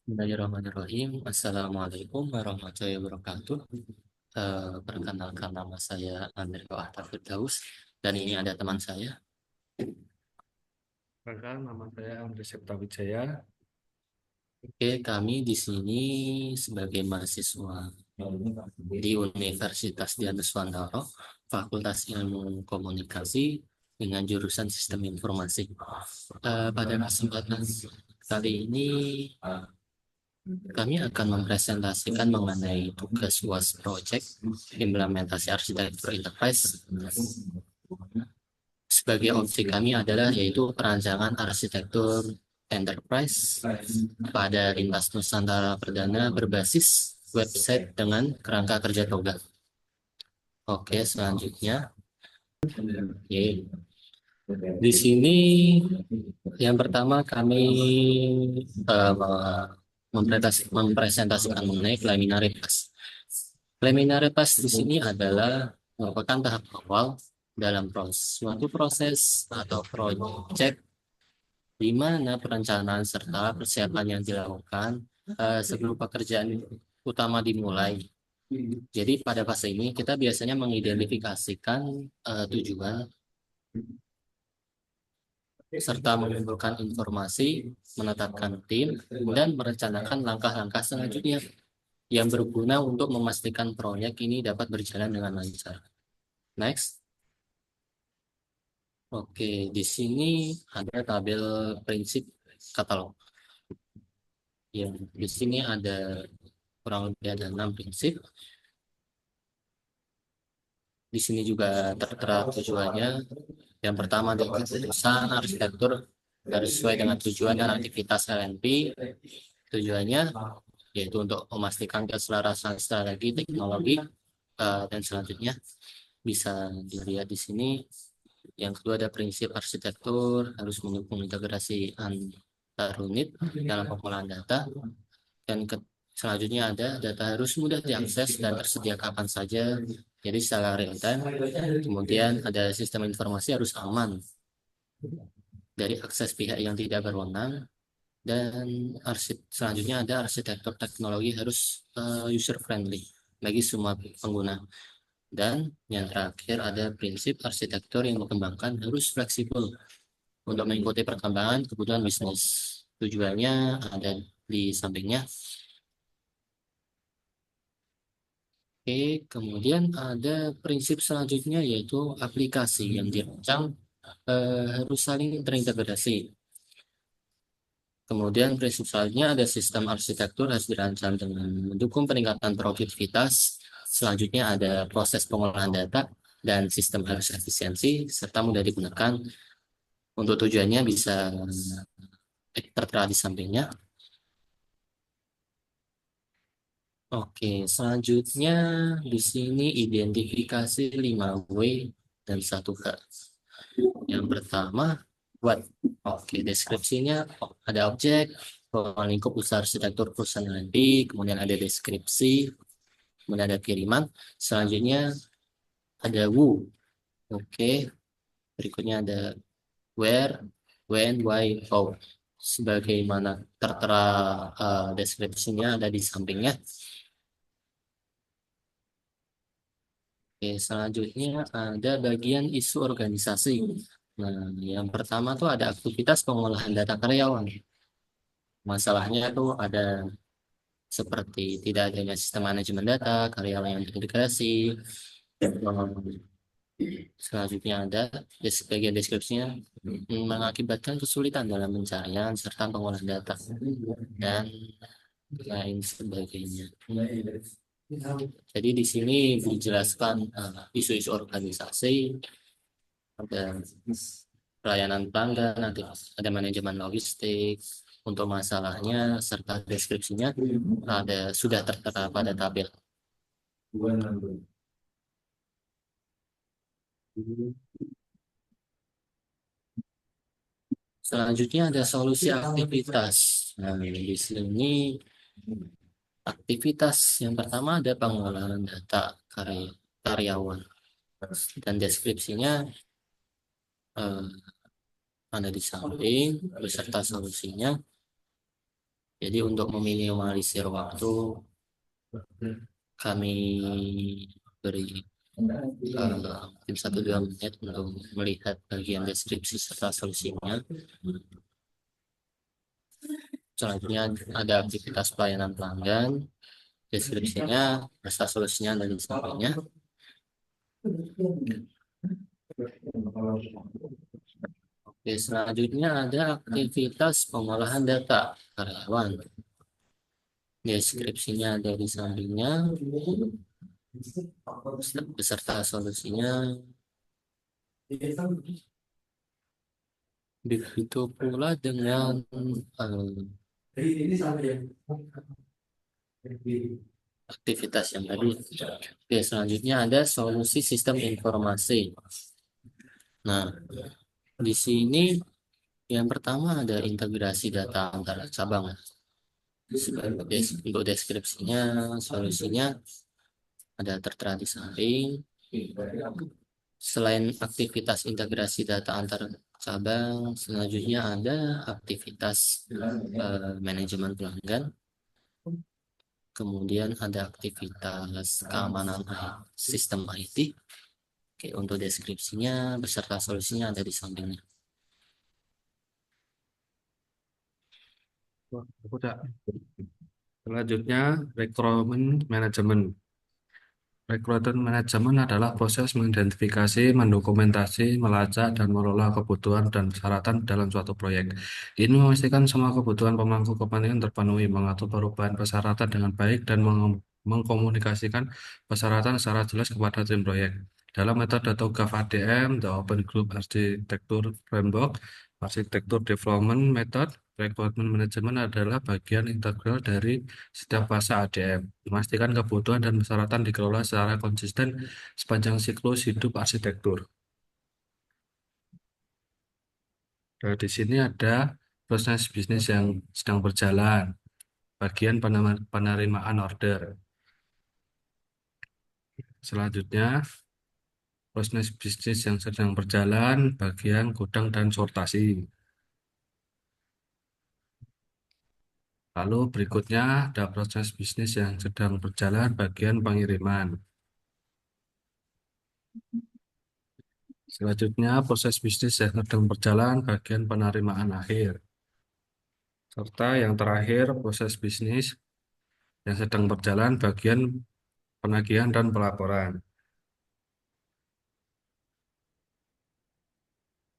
Bismillahirrahmanirrahim. Assalamualaikum warahmatullahi wabarakatuh. Perkenalkan nama saya Andrea Ahtar Firdaus dan ini ada teman saya. Perkenalkan, nama saya Andri Septa Wijaya. Oke, kami di sini sebagai mahasiswa di Universitas Dianuswantoro, Fakultas Ilmu Komunikasi dengan jurusan Sistem Informasi. Pada kesempatan kali ini kami akan mempresentasikan mengenai tugas UAS Project implementasi arsitektur enterprise. Sebagai objek kami adalah yaitu perancangan arsitektur enterprise pada lintas Nusantara Perdana berbasis website dengan kerangka kerja toga. Oke, selanjutnya. Oke. Di sini yang pertama kami mempresentasikan mengenai preliminary pass. Preliminary pass di sini adalah merupakan tahap awal dalam suatu proses atau proyek di mana perencanaan serta persiapan yang dilakukan sebelum pekerjaan utama dimulai. Jadi pada fase ini kita biasanya mengidentifikasikan tujuan serta mengumpulkan informasi, menetapkan tim, dan merencanakan langkah-langkah selanjutnya yang berguna untuk memastikan proyek ini dapat berjalan dengan lancar. Next. Oke, di sini ada tabel prinsip katalog. Yang di sini ada kurang lebih ada 6 prinsip. Di sini juga tertera tujuannya. Yang pertama adalah keputusan arsitektur harus sesuai dengan tujuan dan aktivitas LNP. Tujuannya yaitu untuk memastikan keselarasan strategi teknologi dan selanjutnya bisa dilihat di sini. Yang kedua ada prinsip arsitektur harus mendukung integrasi antar unit dalam pengolahan data dan selanjutnya ada data harus mudah diakses dan tersedia kapan saja jadi secara real time. Kemudian ada sistem informasi harus aman dari akses pihak yang tidak berwenang dan selanjutnya ada arsitektur teknologi harus user friendly bagi semua pengguna. Dan yang terakhir ada prinsip arsitektur yang dikembangkan harus fleksibel untuk mengikuti perkembangan kebutuhan bisnis. Tujuannya ada di sampingnya. Oke, kemudian ada prinsip selanjutnya yaitu aplikasi yang dirancang harus saling terintegrasi. Kemudian prinsip selanjutnya ada sistem arsitektur harus dirancang dengan mendukung peningkatan produktivitas. Selanjutnya ada proses pengolahan data dan sistem harus efisiensi serta mudah digunakan. Untuk tujuannya bisa tertera di sampingnya. Oke, selanjutnya di sini identifikasi 5W dan 1H. Yang pertama, buat deskripsinya ada objek, ruang lingkup usaha arsitektur perusahaan nanti, kemudian ada deskripsi, kemudian ada kiriman. Selanjutnya ada who. Oke, berikutnya ada where, when, why, how. Sebagaimana tertera deskripsinya ada di sampingnya. Oke, selanjutnya ada bagian isu organisasi. Nah, yang pertama tuh ada aktivitas pengolahan data karyawan. Masalahnya tuh ada seperti tidak adanya sistem manajemen data, karyawan yang terintegrasi. Selanjutnya ada bagian deskripsinya mengakibatkan kesulitan dalam pencarian serta pengolahan data dan lain sebagainya. Jadi di sini dijelaskan isu-isu organisasi, ada pelayanan pelanggan, nanti ada manajemen logistik untuk masalahnya serta deskripsinya ada sudah tertera pada tabel. Selanjutnya ada solusi aktivitas. Nah, di sini aktivitas yang pertama ada pengolahan data karyawan dan deskripsinya ada di samping beserta solusinya. Jadi untuk meminimalisir waktu, kami beri mungkin 1-2 menit untuk melihat bagian deskripsi serta solusinya. Selanjutnya ada aktivitas pelayanan pelanggan, deskripsinya, serta solusinya dan sebagainya. Oke, selanjutnya ada aktivitas pengolahan data karyawan. Deskripsinya ada di sampingnya, beserta solusinya. Begitu pula dengan aktivitas yang tadi. Oke, selanjutnya ada solusi sistem informasi. Nah, di sini yang pertama ada integrasi data antara cabang. Untuk deskripsinya, solusinya ada tertera di samping. Selain aktivitas integrasi data antar cabang, selanjutnya ada aktivitas manajemen pelanggan. Kemudian ada aktivitas keamanan sistem IT. Oke, untuk deskripsinya beserta solusinya ada di sampingnya. Wah, aku udah. Selanjutnya, rekrutmen manajemen. Rekrutmen manajemen adalah proses mengidentifikasi, mendokumentasi, melacak, dan mengelola kebutuhan dan persyaratan dalam suatu proyek. Ini memastikan semua kebutuhan pemangku kepentingan terpenuhi, mengatur perubahan persyaratan dengan baik, dan mengkomunikasikan persyaratan secara jelas kepada tim proyek. Dalam metode TOGAF ADM, The Open Group Architecture Framework, Architecture Development Method, rekrutmen manajemen adalah bagian integral dari setiap fase ADM, memastikan kebutuhan dan persyaratan dikelola secara konsisten sepanjang siklus hidup arsitektur. Nah, di sini ada proses bisnis yang sedang berjalan, bagian penerimaan order. Selanjutnya, proses bisnis yang sedang berjalan, bagian gudang dan sortasi. Lalu berikutnya ada proses bisnis yang sedang berjalan, bagian pengiriman. Selanjutnya, proses bisnis yang sedang berjalan, bagian penerimaan akhir. Serta yang terakhir, proses bisnis yang sedang berjalan, bagian penagihan dan pelaporan.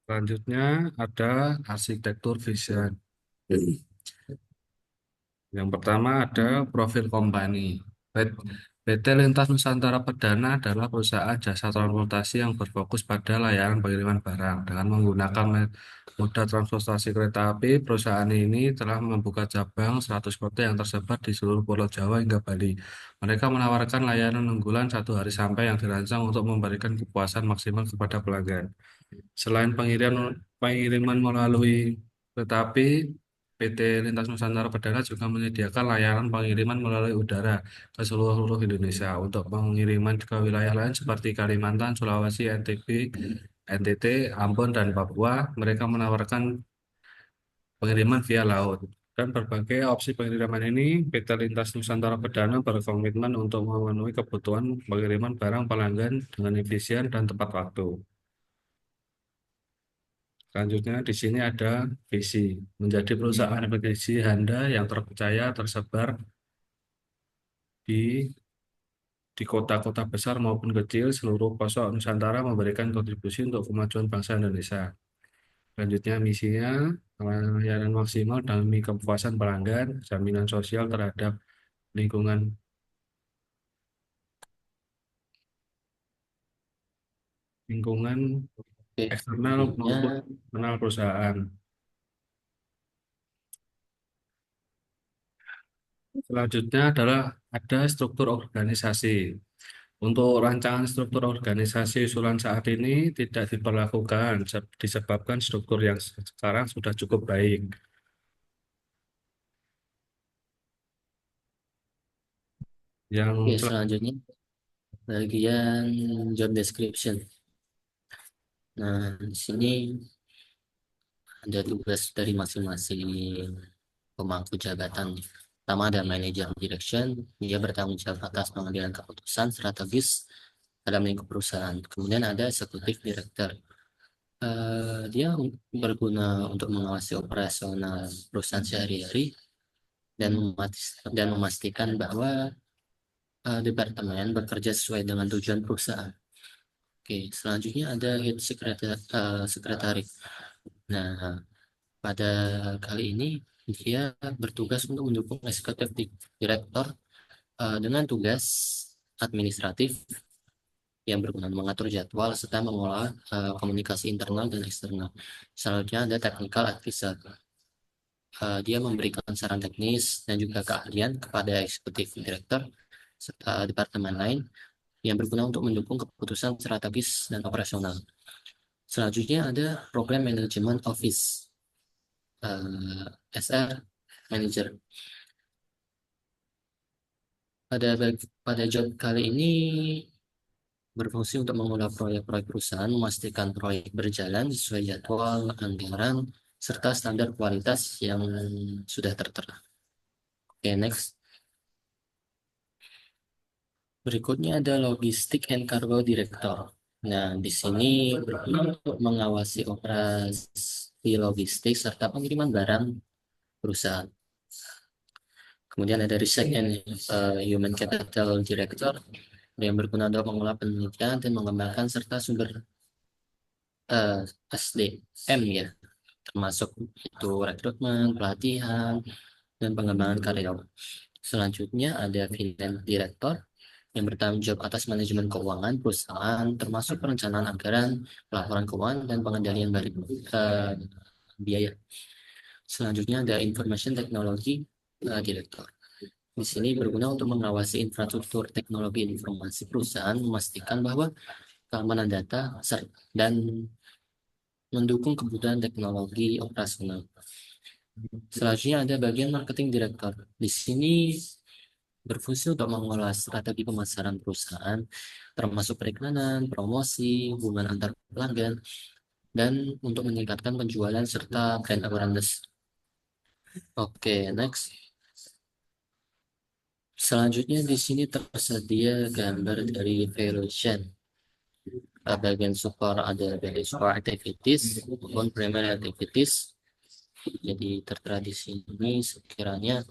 Selanjutnya, ada arsitektur vision. Yang pertama ada profil company. PT Lintas Nusantara Perdana adalah perusahaan jasa transportasi yang berfokus pada layanan pengiriman barang. Dengan menggunakan moda transportasi kereta api, perusahaan ini telah membuka cabang 100 kota yang tersebar di seluruh Pulau Jawa hingga Bali. Mereka menawarkan layanan unggulan 1 hari sampai yang dirancang untuk memberikan kepuasan maksimal kepada pelanggan. Selain pengiriman melalui kereta api, PT Lintas Nusantara Perdana juga menyediakan layanan pengiriman melalui udara ke seluruh Indonesia. Untuk pengiriman ke wilayah lain seperti Kalimantan, Sulawesi, NTT, Ambon, dan Papua, mereka menawarkan pengiriman via laut. Dan berbagai opsi pengiriman ini, PT Lintas Nusantara Perdana berkomitmen untuk memenuhi kebutuhan pengiriman barang pelanggan dengan efisien dan tepat waktu. Selanjutnya di sini ada visi menjadi perusahaan ekspedisi handal yang terpercaya tersebar di kota-kota besar maupun kecil seluruh pelosok Nusantara memberikan kontribusi untuk kemajuan bangsa Indonesia. Selanjutnya misinya pelayanan maksimal demi kepuasan pelanggan, jaminan sosial terhadap lingkungan Oke, eksternal selanjutnya maupun internal perusahaan. Selanjutnya adalah ada struktur organisasi. Untuk rancangan struktur organisasi usulan saat ini tidak diperlakukan disebabkan struktur yang sekarang sudah cukup baik. Yang oke, sel- selanjutnya bagian job description. Nah, di sini ada tugas dari masing-masing pemangku jabatan. Pertama ada manager direction, dia bertanggung jawab atas pengambilan keputusan strategis dalam lingkup perusahaan. Kemudian ada executive director. Dia berguna untuk mengawasi operasional perusahaan sehari-hari dan memastikan bahwa departemen bekerja sesuai dengan tujuan perusahaan. Oke, selanjutnya ada head secretary. Nah, pada kali ini dia bertugas untuk mendukung eksekutif direktur dengan tugas administratif yang berguna mengatur jadwal serta mengolah komunikasi internal dan eksternal. Selanjutnya ada technical advisor. Dia memberikan saran teknis dan juga keahlian kepada eksekutif direktur serta departemen lain yang berguna untuk mendukung keputusan strategis dan operasional. Selanjutnya ada Program Management Office, SR Manager. Pada job kali ini berfungsi untuk mengelola proyek-proyek perusahaan, memastikan proyek berjalan sesuai jadwal, anggaran, serta standar kualitas yang sudah tertera. Oke, next. Berikutnya ada Logistik and Cargo Director. Nah, di sini berguna untuk mengawasi operasi logistik serta pengiriman barang perusahaan. Kemudian ada Research and Human Capital Director yang berguna untuk mengelola penelitian dan mengembangkan serta sumber SDM ya, termasuk itu rekrutmen, pelatihan, dan pengembangan karyawan. Selanjutnya ada Finance Director yang bertanggung jawab atas manajemen keuangan perusahaan, termasuk perencanaan anggaran, pelaporan keuangan, dan pengendalian biaya. Selanjutnya ada Information Technology Director. Di sini berguna untuk mengawasi infrastruktur teknologi informasi perusahaan, memastikan bahwa keamanan data dan mendukung kebutuhan teknologi operasional. Selanjutnya ada bagian marketing director. Di sini berfungsi untuk mengelola strategi pemasaran perusahaan, termasuk periklanan, promosi, hubungan antar pelanggan, dan untuk meningkatkan penjualan serta brand awareness. Oke, next. Selanjutnya di sini tersedia gambar dari valuation. Bagian support ada dari support activities maupun primary activities. Jadi tertera di sini sekiranya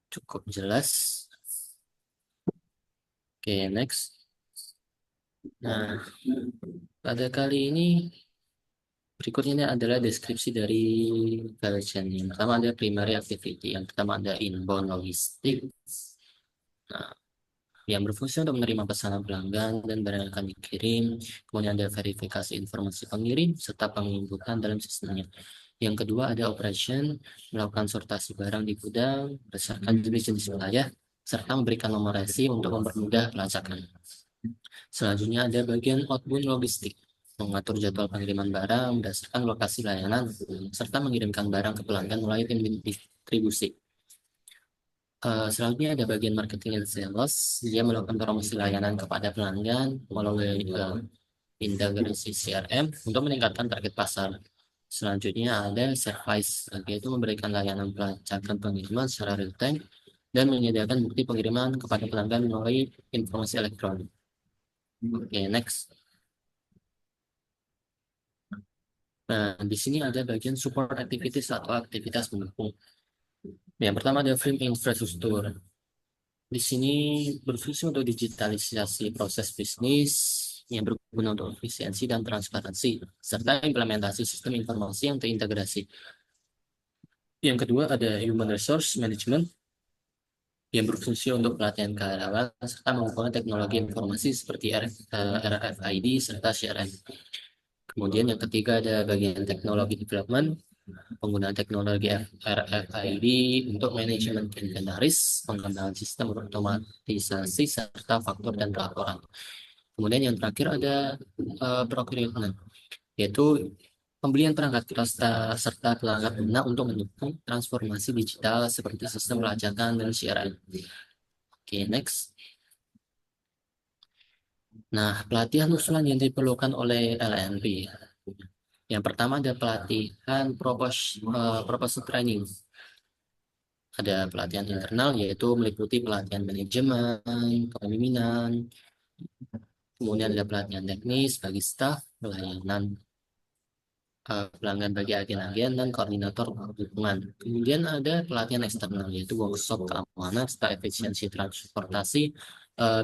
cukup jelas. Oke, next. Nah, pada kali ini berikutnya ini adalah deskripsi dari valuation. Yang pertama ada primary activity, yang pertama ada inbound logistik. Nah, yang berfungsi untuk menerima pesanan pelanggan dan barang yang akan dikirim. Kemudian ada verifikasi informasi pengirim serta penginputan dalam sistemnya. Yang kedua ada operation, melakukan sortasi barang di gudang berdasarkan jenis-jenis wilayah serta memberikan nomor resi untuk mempermudah pelacakan. Selanjutnya ada bagian outbound logistik, mengatur jadwal pengiriman barang berdasarkan lokasi layanan serta mengirimkan barang ke pelanggan melalui tim distribusi. Selanjutnya ada bagian marketing and sales. Dia melakukan promosi layanan kepada pelanggan melalui integrasi CRM untuk meningkatkan target pasar. Selanjutnya ada service, yaitu memberikan layanan pelacakan pengiriman secara real time dan menyediakan bukti pengiriman kepada pelanggan melalui informasi elektronik. Oke, next. Nah, di sini ada bagian support activities atau aktivitas pendukung. Yang pertama ada frame infrastruktur. Di sini berfungsi untuk digitalisasi proses bisnis yang berguna untuk efisiensi dan transparansi, serta implementasi sistem informasi yang terintegrasi. Yang kedua ada human resource management yang berfungsi untuk pelatihan karyawan serta menggunakan teknologi informasi seperti RFID serta CRM. Kemudian yang ketiga ada bagian teknologi development, penggunaan teknologi RFID untuk manajemen inventaris, pengembangan sistem otomatisasi serta faktur dan pelaporan. Kemudian yang terakhir ada procurement, yaitu pembelian perangkat serta perangkat guna untuk mendukung transformasi digital seperti sistem pelacakan dan CRM. Oke, next. Nah, pelatihan usulan yang diperlukan oleh LNP. Yang pertama ada pelatihan proposal training. Ada pelatihan internal yaitu meliputi pelatihan manajemen, kepemimpinan, kemudian ada pelatihan teknis bagi staf, pelayanan pelanggan bagi agen-agen dan koordinator dukungan. Kemudian ada pelatihan eksternal yaitu workshop keamanan serta efisiensi transportasi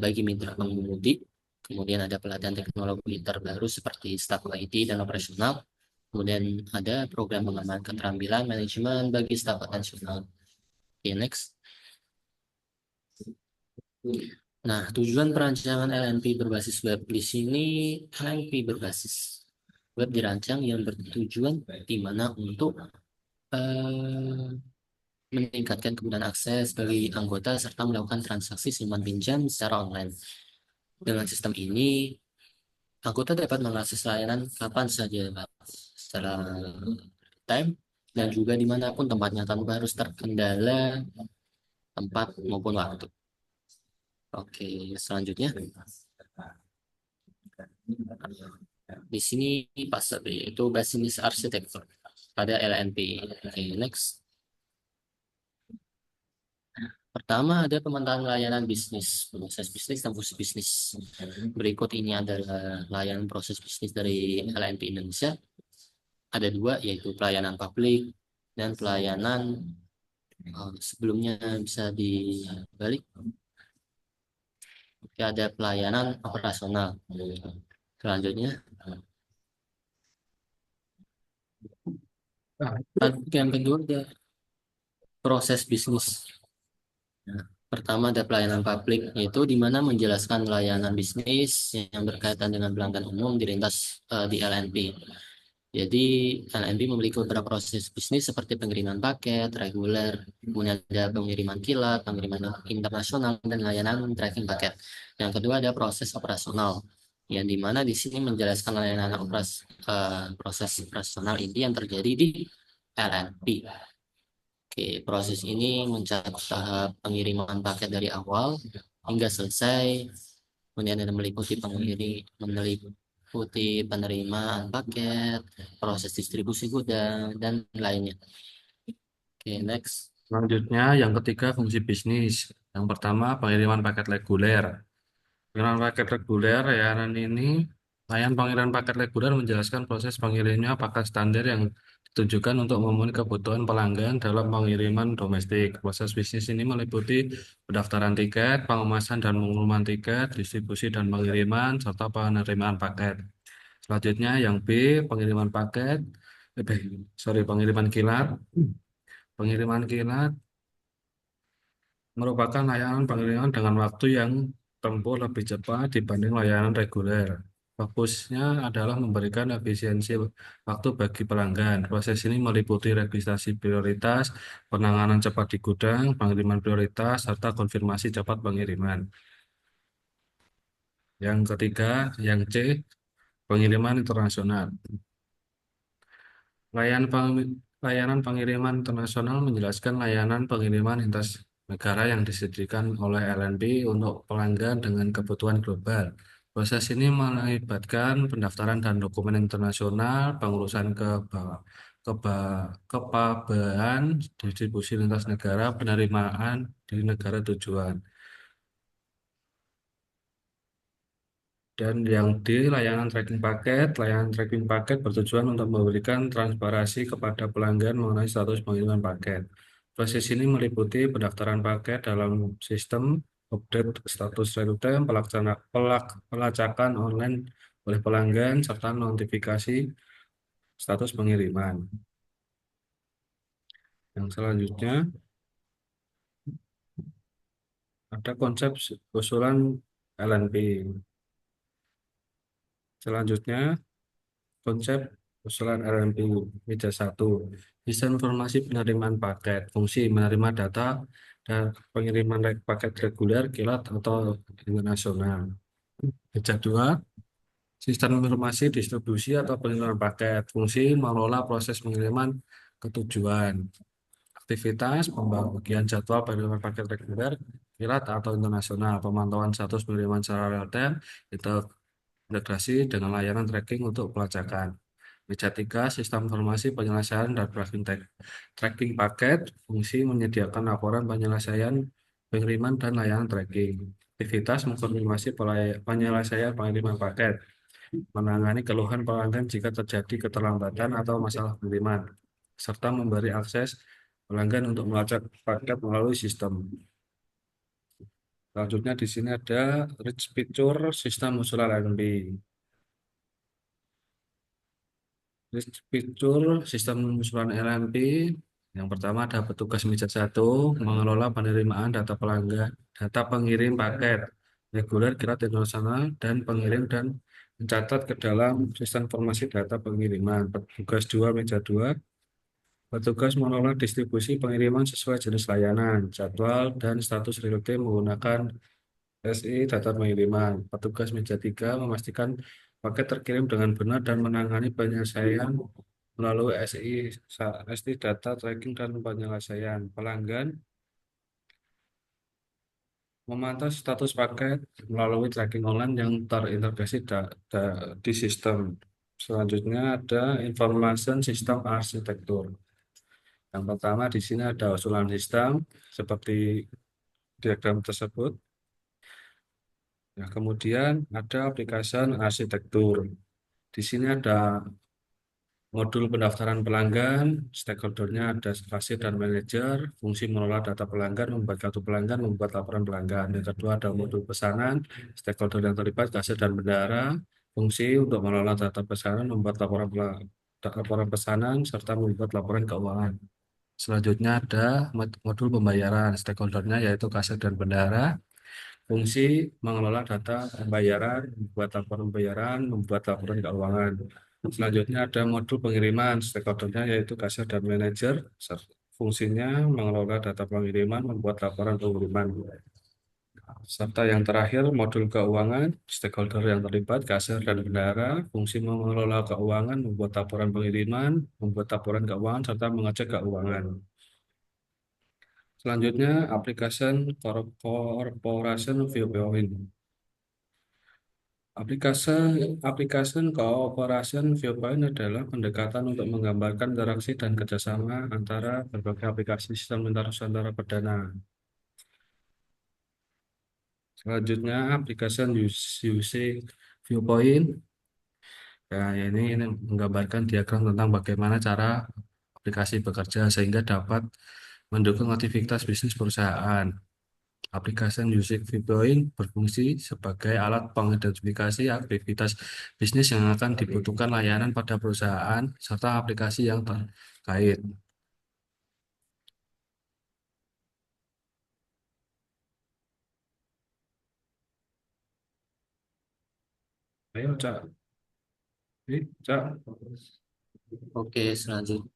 bagi mitra pengemudi. Kemudian ada pelatihan teknologi terbaru seperti staf IT dan operasional. Kemudian ada program pengembangan keterampilan manajemen bagi staf operasional. Oke, next. Nah, tujuan perancangan LNP berbasis web di sini, LNP berbasis web dirancang yang bertujuan di mana untuk eh, meningkatkan kemudahan akses bagi anggota serta melakukan transaksi simpan pinjam secara online. Dengan sistem ini, anggota dapat mengakses layanan kapan saja secara time dan juga dimanapun tempatnya tanpa harus terkendala tempat maupun waktu. Oke, selanjutnya di sini fase B yaitu Business Architecture pada LNP. Oke, next. Pertama ada pemetaan layanan bisnis, proses bisnis dan fungsi bisnis. Berikut ini adalah layanan proses bisnis dari LNP Indonesia. Ada dua, yaitu pelayanan publik dan pelayanan sebelumnya bisa dibalik. Oke, ada pelayanan operasional. Selanjutnya, yang kedua ada proses bisnis. Nah, pertama ada pelayanan publik, yaitu di mana menjelaskan layanan bisnis yang berkaitan dengan pelanggan umum dilintas di LNP. Jadi LNP memiliki beberapa proses bisnis seperti pengiriman paket, reguler, kemudian ada pengiriman kilat, pengiriman internasional, dan layanan tracking paket. Yang kedua ada proses operasional, yang di mana di sini menjelaskan layanan proses operasional inti yang terjadi di LNP. Oke, proses ini mencakup tahap pengiriman paket dari awal hingga selesai, kemudian ada meliputi penerimaan paket, proses distribusi gudang, dan lainnya. Oke, next. Selanjutnya, yang ketiga fungsi bisnis. Yang pertama, pengiriman paket reguler. Pengiriman paket reguler, layanan pengiriman paket reguler menjelaskan proses pengirimnya paket standar yang ditujukan untuk memenuhi kebutuhan pelanggan dalam pengiriman domestik. Proses bisnis ini meliputi pendaftaran tiket, pengemasan dan pengumuman tiket, distribusi dan pengiriman, serta penerimaan paket. Selanjutnya, yang B, pengiriman paket, pengiriman kilat. Pengiriman kilat merupakan layanan pengiriman dengan waktu yang tempuh lebih cepat dibanding layanan reguler. Fokusnya adalah memberikan efisiensi waktu bagi pelanggan. Proses ini meliputi registrasi prioritas, penanganan cepat di gudang, pengiriman prioritas, serta konfirmasi cepat pengiriman. Yang ketiga, yang C, pengiriman internasional. Layanan pengiriman internasional menjelaskan layanan pengiriman lintas negara yang disediakan oleh LNP untuk pelanggan dengan kebutuhan global. Proses ini melibatkan pendaftaran dan dokumen internasional, pengurusan kepabeanan, distribusi lintas negara, penerimaan di negara tujuan. Dan yang D, layanan tracking paket bertujuan untuk memberikan transparansi kepada pelanggan mengenai status pengiriman paket. Proses ini meliputi pendaftaran paket dalam sistem, update status real time, pelacakan online oleh pelanggan, serta notifikasi status pengiriman. Yang selanjutnya, ada konsep usulan LNP. Selanjutnya, konsep usulan RMP meja 1. Sistem informasi penerimaan paket, fungsi menerima data dan pengiriman paket reguler, kilat, atau internasional. Meja 2. Sistem informasi distribusi atau pengiriman paket, fungsi mengelola proses pengiriman ke tujuan. Aktivitas pembagian jadwal pengiriman paket reguler, kilat, atau internasional, pemantauan status pengiriman secara real time, integrasi dengan layanan tracking untuk pelacakan. Meja 3, sistem informasi penyelesaian dan tracking paket, fungsi menyediakan laporan penyelesaian, pengiriman, dan layanan tracking. Aktivitas mengkonfirmasi penyelesaian pengiriman paket, menangani keluhan pelanggan jika terjadi keterlambatan atau masalah pengiriman, serta memberi akses pelanggan untuk melacak paket melalui sistem. Selanjutnya di sini ada rich feature sistem usulan LNP. Rich feature sistem usulan LNP yang pertama ada petugas meja 1 mengelola penerimaan data pelanggan, data pengirim paket reguler kira internasional dan pengirim dan mencatat ke dalam sistem informasi data pengiriman. Petugas 2 meja 2 petugas mengelola distribusi pengiriman sesuai jenis layanan, jadwal, dan status real time menggunakan SI data pengiriman. Petugas meja 3 memastikan paket terkirim dengan benar dan menangani penyelesaian melalui SI data tracking dan penyelesaian. Pelanggan memantau status paket melalui tracking online yang terintegrasi di sistem. Selanjutnya ada information system arsitektur. Yang pertama di sini ada usulan sistem seperti diagram tersebut. Nah, kemudian ada aplikasi arsitektur. Di sini ada modul pendaftaran pelanggan, stakeholdernya ada kasir dan manajer, fungsi mengelola data pelanggan, membuat kartu pelanggan, membuat laporan pelanggan. Yang kedua ada modul pesanan, stakeholder yang terlibat, kasir dan bendahara, fungsi untuk mengelola data pesanan, membuat laporan pesanan, serta membuat laporan keuangan. Selanjutnya ada modul pembayaran, stakeholdernya yaitu kasir dan bendahara, fungsi mengelola data pembayaran, membuat laporan pembayaran, membuat laporan keuangan. Selanjutnya ada modul pengiriman, stakeholdernya yaitu kasir dan manajer. Fungsinya mengelola data pengiriman, membuat laporan pengiriman. Serta yang terakhir modul keuangan, stakeholder yang terlibat, kasir dan bendahara. Fungsi mengelola keuangan, membuat laporan pengiriman, membuat laporan keuangan, serta mengecek keuangan. Selanjutnya, Corporation Viewpoint. Aplikasi Cooperation Viewpoint adalah pendekatan untuk menggambarkan interaksi dan kerjasama antara berbagai aplikasi sistem lintas Nusantara perdana. Selanjutnya, aplikasi Using Viewpoint. Ya, ini menggambarkan diagram tentang bagaimana cara aplikasi bekerja sehingga dapat mendukung aktivitas bisnis perusahaan. Aplikasi Music Viewpoint berfungsi sebagai alat pengidentifikasi aktivitas bisnis yang akan dibutuhkan layanan pada perusahaan serta aplikasi yang terkait. Ayo, Cak. Cak. Oke, selanjutnya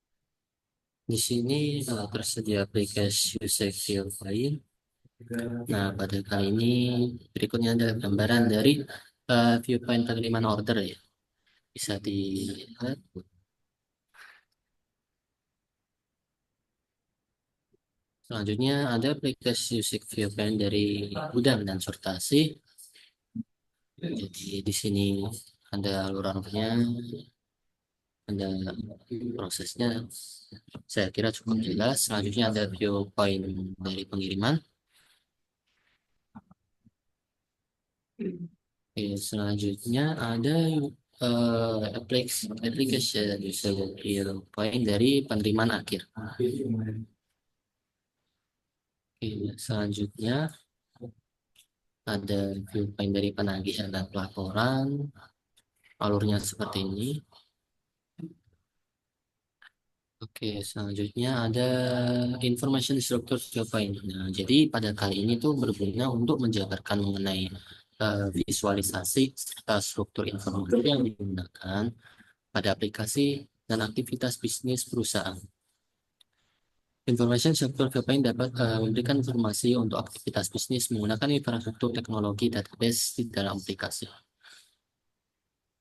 di sini tersedia aplikasi Secure File. Nah, pada kali ini berikutnya ada gambaran dari viewpoint pengiriman order ya. Bisa dilihat. Selanjutnya ada aplikasi Usik Viewpoint dari gudang dan sortasi. Jadi di sini ada alurannya, ada prosesnya. Saya kira cukup jelas. Selanjutnya ada viewpoint dari pengiriman. Oke, selanjutnya ada application user viewpoint dari penerimaan akhir. Oke, selanjutnya ada viewpoint dari penagihan dan pelaporan. Alurnya seperti ini. Oke, selanjutnya ada information structure viewpoint. Nah, jadi pada kali ini tuh berguna untuk menjabarkan mengenai visualisasi serta struktur informasi yang digunakan pada aplikasi dan aktivitas bisnis perusahaan. Information structure viewpoint dapat memberikan informasi untuk aktivitas bisnis menggunakan infrastruktur teknologi database di dalam aplikasi.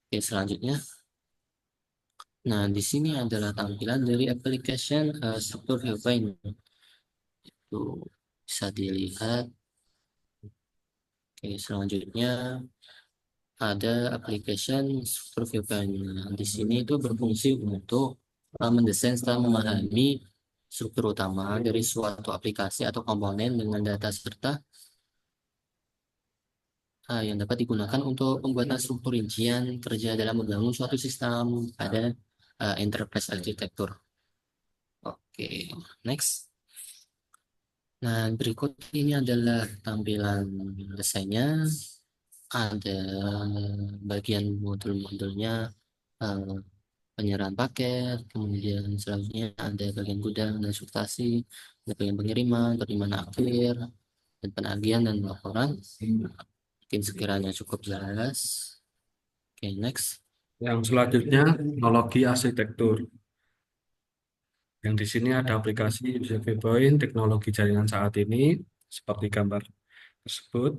Oke, selanjutnya. Nah, di sini adalah tampilan dari application struktur viewpoint. Itu bisa dilihat. Oke, selanjutnya ada application struktur VPN. Di sini itu berfungsi untuk mendesain serta memahami struktur utama dari suatu aplikasi atau komponen dengan data serta yang dapat digunakan untuk pembuatan struktur rincian kerja dalam membangun suatu sistem pada enterprise architecture. Oke, next. Nah, berikut ini adalah tampilan desainnya. Ada bagian modul-modulnya, eh, penyerahan paket, kemudian selanjutnya ada bagian gudang dan substansi, ada bagian pengiriman, penerimaan akhir, dan penagihan dan laporan. Mungkin sekiranya cukup jelas. Oke, next. Yang selanjutnya, teknologi arsitektur. Yang di sini ada aplikasi user viewpoint, teknologi jaringan saat ini, seperti gambar tersebut.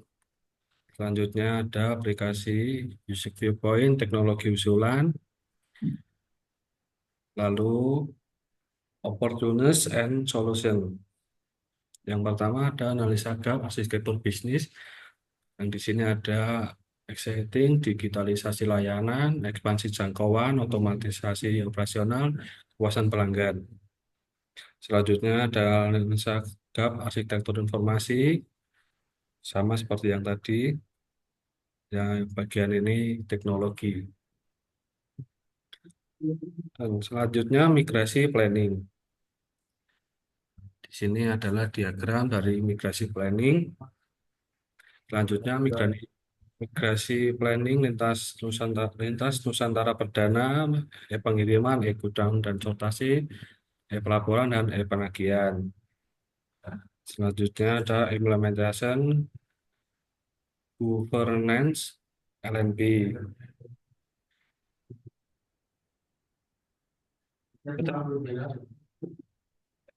Selanjutnya ada aplikasi user viewpoint, teknologi usulan, lalu opportunities and solution. Yang pertama ada analisa gap arsitektur bisnis. Yang di sini ada exciting, digitalisasi layanan, ekspansi jangkauan, otomatisasi operasional, kepuasan pelanggan. Selanjutnya ada analisa gap arsitektur informasi, sama seperti yang tadi. Yang bagian ini teknologi. Dan selanjutnya migrasi planning. Di sini adalah diagram dari migrasi planning. Selanjutnya migrasi planning lintas Nusantara Perdana, pengiriman, gudang dan sortasi, pelaporan dan penagihan. Selanjutnya ada implementation governance LNP.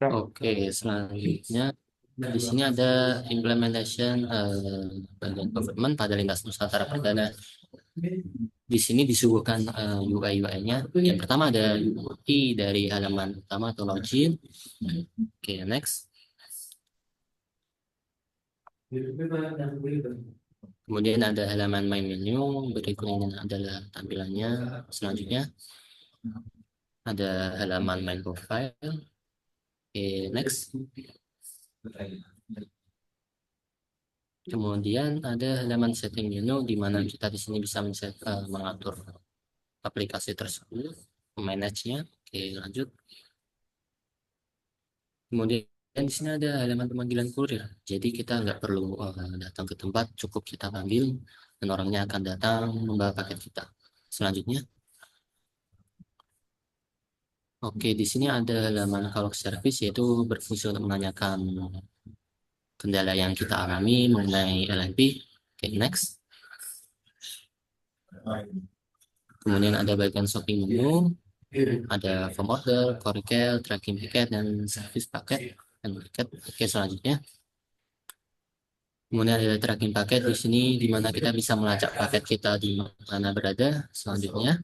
Oke, selanjutnya di sini ada implementation bagian government pada lintas Nusantara Perdana. Di sini disuguhkan UI UI-nya. Yang pertama ada UI dari halaman utama atau login. Oke, next. Kemudian ada halaman My Menu. Berikutnya adalah tampilannya. Selanjutnya ada halaman My Profile. Oke, next. Kemudian ada halaman setting menu di mana kita di sini bisa mengatur aplikasi tersebut, manage-nya. Oke, lanjut. Kemudian di sini ada halaman pemanggilan kurir. Jadi kita nggak perlu datang ke tempat, cukup kita panggil dan orangnya akan datang membawa paket kita. Selanjutnya, oke, di sini ada halaman call service yaitu berfungsi untuk menanyakan kendala yang kita alami mengenai LNP. Oke, next. Kemudian ada bagian shopping menu, ada form order, korekel, tracking paket, dan service paket. Dan paket. Oke, selanjutnya. Kemudian ada tracking paket di sini, di mana kita bisa melacak paket kita di mana berada. Selanjutnya,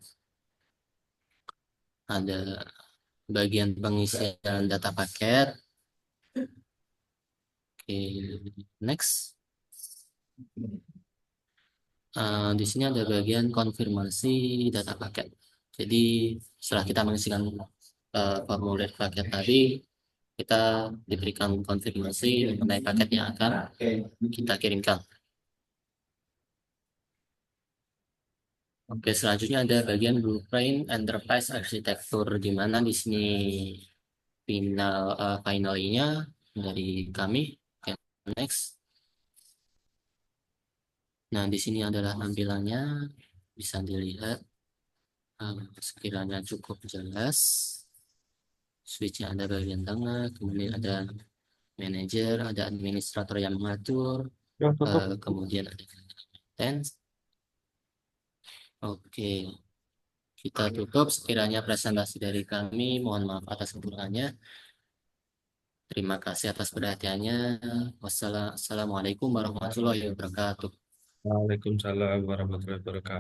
ada bagian pengisian data paket. Oke, next. Di sini ada bagian konfirmasi data paket. Jadi setelah kita mengisikan formulir paket tadi, kita diberikan konfirmasi mengenai paket yang akan kita kirimkan. Oke, selanjutnya ada bagian blueprint enterprise architecture di mana di sini finalnya dari kami. Oke, next. Nah, di sini adalah tampilannya, bisa dilihat. Sekiranya cukup jelas. Switch-nya ada bagian tengah, kemudian ada manager, ada administrator yang mengatur, kemudian ada tense. Oke, kita tutup sekiranya presentasi dari kami. Mohon maaf atas kekurangannya. Terima kasih atas perhatiannya. Wassalamualaikum warahmatullahi wabarakatuh. Waalaikumsalam warahmatullahi wabarakatuh.